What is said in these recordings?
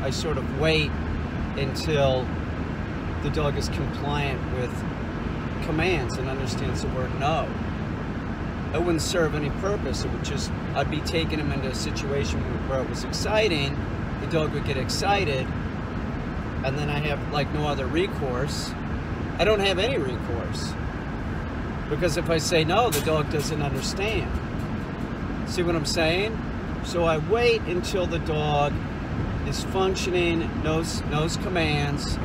I sort of wait until the dog is compliant with commands and understands the word no. It wouldn't serve any purpose. It would just, I'd be taking him into a situation where it was exciting, the dog would get excited, and then I have like no other recourse. I don't have any recourse. Because if I say no, the dog doesn't understand. See what I'm saying? So I wait until the dog is functioning, knows commands.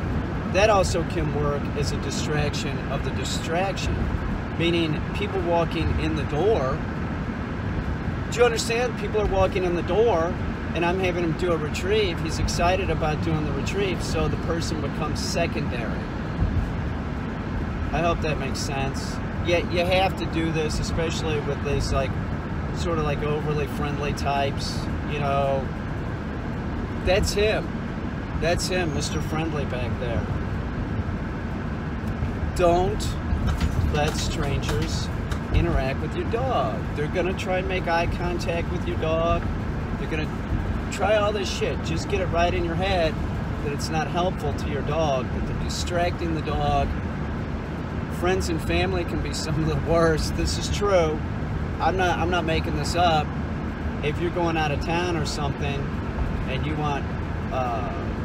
That also can work as a distraction of the distraction. Meaning people walking in the door. Do you understand? People are walking in the door and I'm having him do a retrieve. He's excited about doing the retrieve, so the person becomes secondary. I hope that makes sense. Yet you have to do this, especially with these like sort of like overly friendly types, you know. That's him. That's him, Mr. Friendly back there. Don't let strangers interact with your dog. They're gonna try and make eye contact with your dog. They're gonna try all this shit. Just get it right in your head that it's not helpful to your dog, that they're distracting the dog. Friends and family can be some of the worst. This is true. I'm not making this up. If you're going out of town or something and you want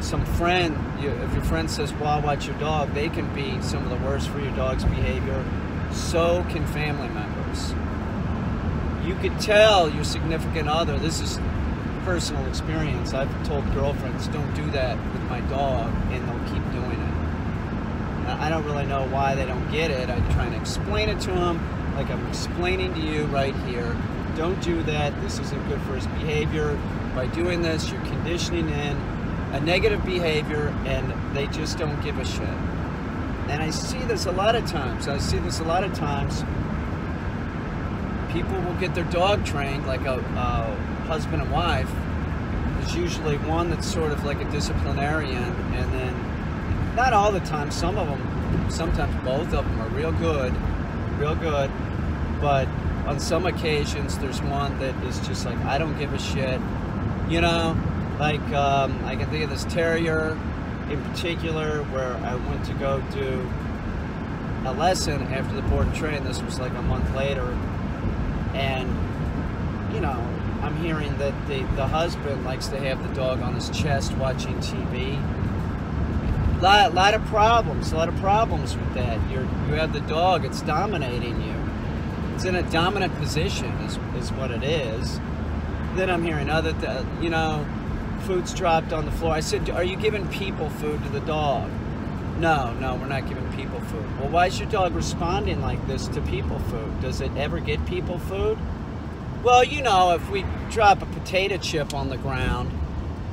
some friend, if your friend says, well, I'll watch your dog, they can be some of the worst for your dog's behavior. So can family members. You could tell your significant other, this is personal experience. I've told girlfriends, don't do that with my dog, and they'll keep doing it. I don't really know why they don't get it. I try and explain it to them like I'm explaining to you right here. Don't do that. This isn't good for his behavior. By doing this, you're conditioning in a negative behavior, and they just don't give a shit. And I see this a lot of times. People will get their dog trained, like a husband and wife. There's usually one that's sort of like a disciplinarian, and then not all the time, some of them, sometimes both of them are real good, but on some occasions there's one that is just like, I don't give a shit, you know, like I can think of this terrier in particular where I went to go do a lesson after the board and train. This was like a month later, and you know, I'm hearing that the husband likes to have the dog on his chest watching TV. A lot of problems with that. You have the dog, it's dominating you. It's in a dominant position is what it is. Then I'm hearing other, you know, food's dropped on the floor. I said, are you giving people food to the dog? No, we're not giving people food. Well, why is your dog responding like this to people food? Does it ever get people food? Well, you know, if we drop a potato chip on the ground,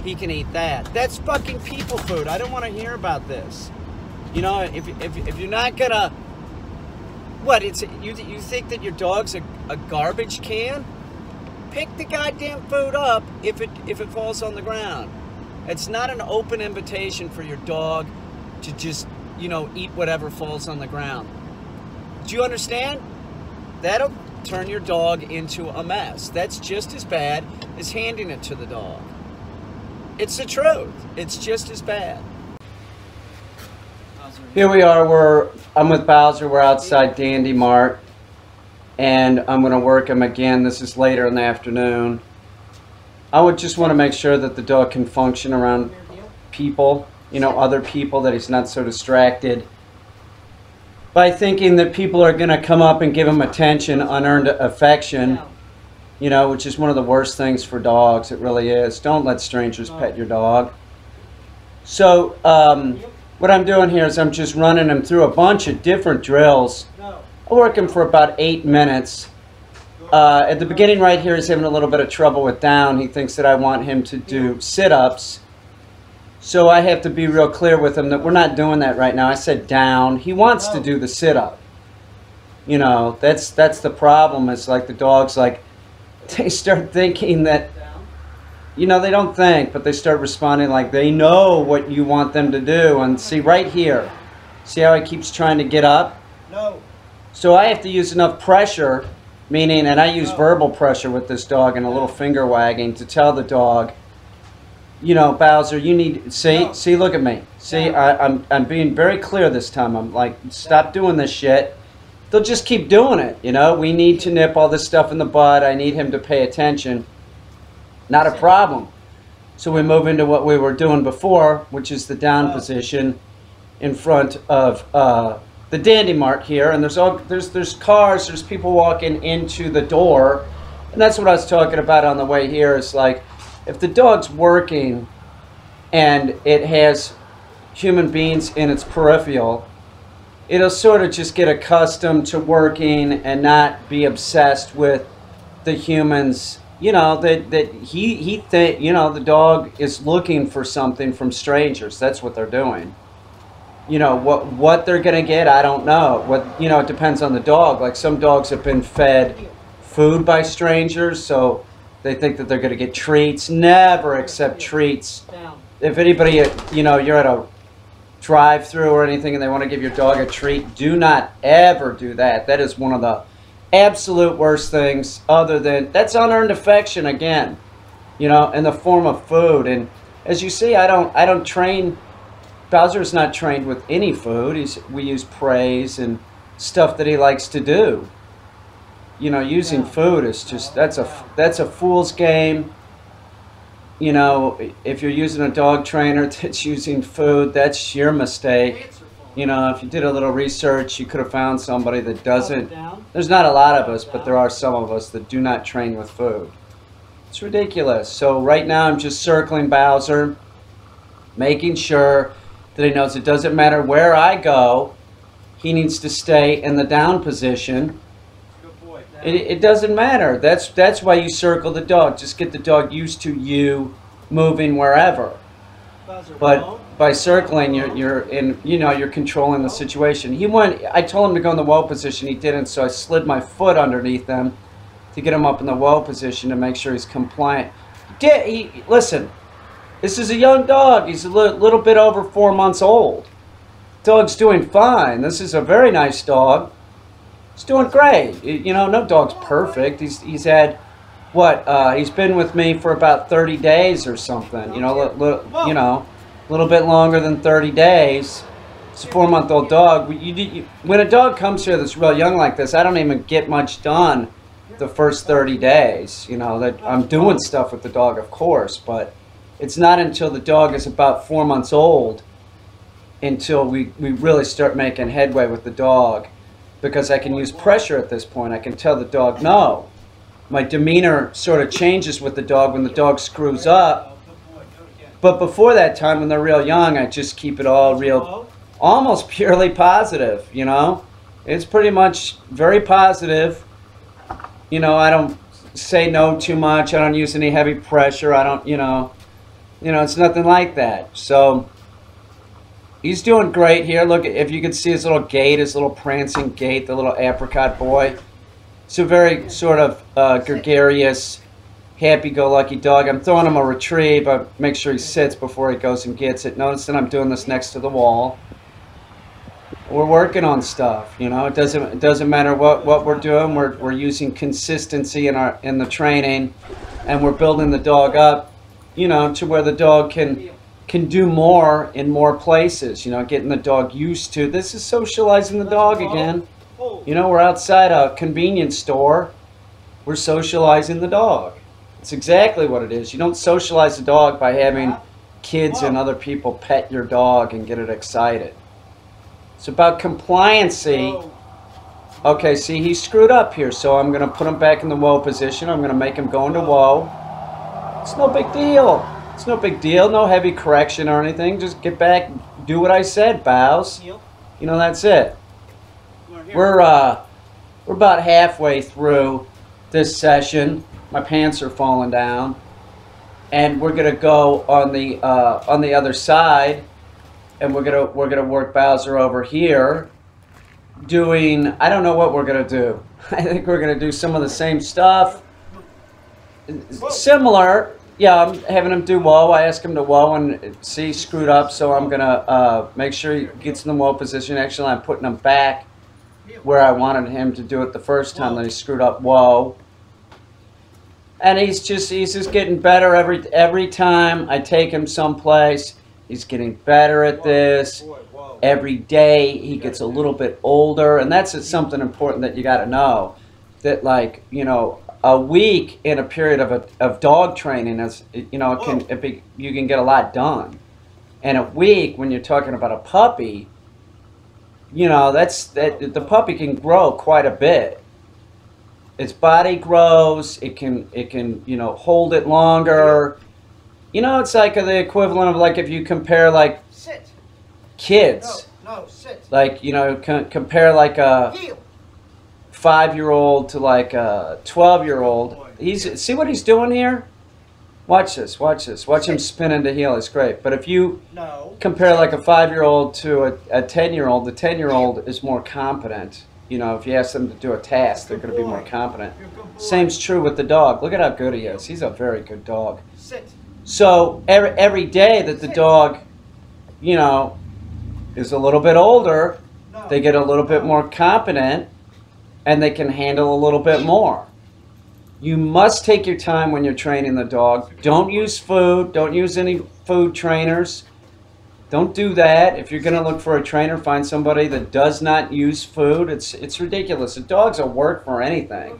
he can eat that. That's fucking people food. I don't want to hear about this. You know, if you're not gonna, what? You think that your dog's a garbage can? Pick the goddamn food up if it falls on the ground. It's not an open invitation for your dog to just, you know, eat whatever falls on the ground. Do you understand? That'll turn your dog into a mess. That's just as bad as handing it to the dog. It's the truth. It's just as bad. Here we are. I'm with Bowser. We're outside Dandy Mart, and I'm going to work him again. This is later in the afternoon. I would just want to make sure that the dog can function around people, you know, other people, that he's not so distracted by thinking that people are going to come up and give him attention, unearned affection. You know, which is one of the worst things for dogs. It really is. Don't let strangers pet your dog. So, what I'm doing here is I'm just running him through a bunch of different drills. I work him for about 8 minutes. At the beginning right here, he's having a little bit of trouble with down. He thinks that I want him to do sit-ups. So I have to be real clear with him that we're not doing that right now. I said down. He wants to do the sit-up. You know, that's the problem. It's like the dog's like, they start thinking that, you know, they don't think, but they start responding like they know what you want them to do. And see right here, see how he keeps trying to get up? No. So I have to use enough pressure, meaning, and I use verbal pressure with this dog and a little finger wagging to tell the dog, you know, Bowser, you need, see, look at me. See, I'm being very clear this time. I'm like, stop doing this shit. They'll just keep doing it, you know. We need to nip all this stuff in the bud. I need him to pay attention. Not a problem. So we move into what we were doing before, which is the down position in front of the Dandy Mart here. And there's cars, there's people walking into the door. And that's what I was talking about on the way here. Is like, if the dog's working and it has human beings in its peripheral, it'll sort of just get accustomed to working and not be obsessed with the humans. You know, that he think, you know, the dog is looking for something from strangers. That's what they're doing. You know, what they're going to get, I don't know. What, you know, it depends on the dog. Like, some dogs have been fed food by strangers, so they think that they're going to get treats. Never accept treats. If anybody, you know, you're at a drive-through or anything and they want to give your dog a treat, do not ever do that. That is one of the absolute worst things, other than, that's unearned affection again, you know, in the form of food. And as you see, I don't train. Bowser's not trained with any food. We use praise and stuff that he likes to do. You know, using food is just, that's a fool's game. You know, if you're using a dog trainer that's using food, that's your mistake. You know, if you did a little research, you could have found somebody that doesn't. There's not a lot of us, but there are some of us that do not train with food. It's ridiculous. So right now I'm just circling Bowser, making sure that he knows it doesn't matter where I go, he needs to stay in the down position. It doesn't matter. That's why you circle the dog. Just get the dog used to you moving wherever. But by circling, you're in, you know, you're controlling the situation. I told him to go in the whoa position. He didn't, so I slid my foot underneath him to get him up in the whoa position to make sure he's compliant. Listen, this is a young dog. He's a little bit over 4 months old. Dog's doing fine. This is a very nice dog. He's doing great. You know, no dog's perfect. He's had, what, he's been with me for about 30 days or something. You know, you know, a little bit longer than 30 days. It's a 4-month-old dog. When a dog comes here that's real young like this, I don't even get much done the first 30 days. You know, that I'm doing stuff with the dog, of course, but it's not until the dog is about 4 months old until we really start making headway with the dog, because I can use pressure at this point. I can tell the dog no. My demeanor sort of changes with the dog when the dog screws up. But before that time, when they're real young, I just keep it all real, almost purely positive, you know. It's pretty much very positive. You know, I don't say no too much. I don't use any heavy pressure. I don't, you know, it's nothing like that. So he's doing great here. Look, if you can see his little gait, his little prancing gait, the little apricot boy. It's a very sort of gregarious, happy-go-lucky dog. I'm throwing him a retrieve. I make sure he sits before he goes and gets it. Notice that I'm doing this next to the wall. We're working on stuff, you know. It doesn't matter what we're doing. We're using consistency in the training, and we're building the dog up, you know, to where the dog can do more in more places. You know, getting the dog used to. This is socializing the dog again. You know, we're outside a convenience store. We're socializing the dog. It's exactly what it is. You don't socialize the dog by having kids and other people pet your dog and get it excited. It's about compliancy. Okay, see, he screwed up here, so I'm going to put him back in the whoa position. I'm going to make him go into whoa. It's no big deal. It's no big deal. No heavy correction or anything. Just get back, do what I said, Bows. You know, that's it. We're about halfway through this session. My pants are falling down, and we're gonna go on the other side, and we're gonna work Bowser over here, doing, I don't know what we're gonna do. I think we're gonna do some of the same stuff, similar. Yeah, I'm having him do whoa. I asked him to whoa, and see, he screwed up, so I'm gonna make sure he gets in the whoa position. Actually, I'm putting him back where I wanted him to do it the first time that he screwed up whoa. And he's just getting better every time I take him someplace. He's getting better at this. Every day he gets a little bit older, and that's something important that you got to know. That, like, you know, a week in a period of dog training is, you know, you can get a lot done. And a week when you're talking about a puppy, you know, the puppy can grow quite a bit. Its body grows. It can you know, hold it longer. You know, it's like the equivalent of, like, if you compare, like, sit. Kids. No, sit. Like, you know, compare like a 5-year-old to like a 12-year-old. See what he's doing here? Watch this. Watch this. Watch him spin into heel. It's great. But if you compare like a 5-year-old to a 10-year-old, the 10-year-old is more competent. You know, if you ask them to do a task, they're going to be more competent. Same's true with the dog. Look at how good he is. He's a very good dog. So every day that the dog, you know, is a little bit older, they get a little bit more competent, and they can handle a little bit more. You must take your time when you're training the dog. Don't use food. Don't use any food trainers. Don't do that. If you're going to look for a trainer, find somebody that does not use food. It's ridiculous. The dogs will work for anything.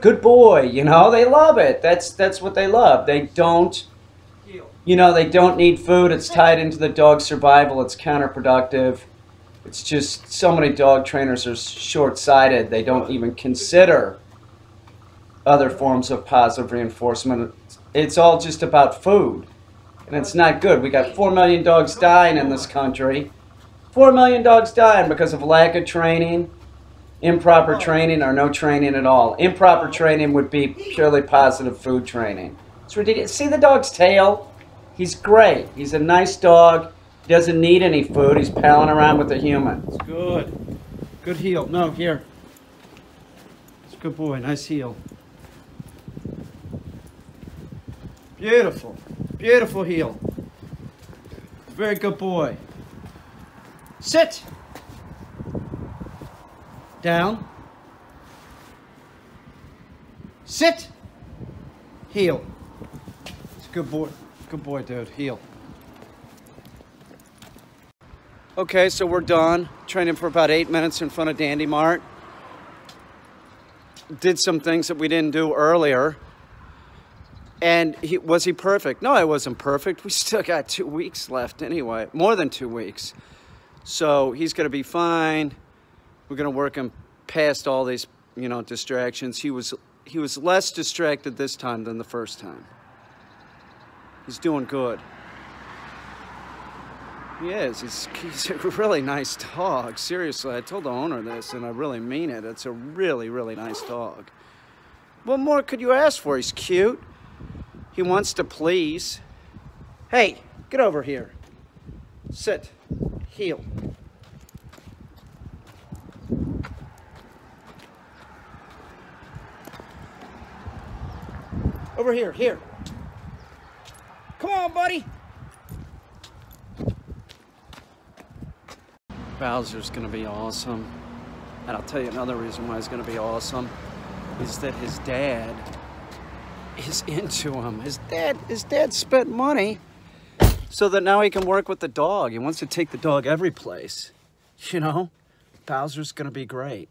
Good boy. You know, they love it. That's what they love. They don't, you know, they don't need food. It's tied into the dog's survival. It's counterproductive. It's just so many dog trainers are short-sighted. They don't even consider other forms of positive reinforcement. It's all just about food. And it's not good. We got 4 million dogs dying in this country. 4 million dogs dying because of lack of training, improper training, or no training at all. Improper training would be purely positive food training. It's ridiculous. See the dog's tail? He's great. He's a nice dog. He doesn't need any food. He's palling around with a human. It's good. Good heel. No, here. It's a good boy. Nice heel. Beautiful. Beautiful heel. Very good boy. Sit. Down. Sit. Heel. It's a good boy. Good boy, dude. Heel. Okay, so we're done. Training for about 8 minutes in front of Dandy Mart. Did some things that we didn't do earlier. And was he perfect? No, I wasn't perfect. We still got 2 weeks left anyway. More than 2 weeks. So he's going to be fine. We're going to work him past all these, you know, distractions. He was less distracted this time than the first time. He's doing good. He is. He's a really nice dog. Seriously, I told the owner this, and I really mean it. It's a really, really nice dog. What more could you ask for? He's cute. He wants to please. Hey, get over here. Sit. Heel. Over here. Here. Come on, buddy. Bowser's going to be awesome. And I'll tell you another reason why he's going to be awesome is that his dad is into him. His dad spent money so that now he can work with the dog. He wants to take the dog every place. You know, Bowser's going to be great.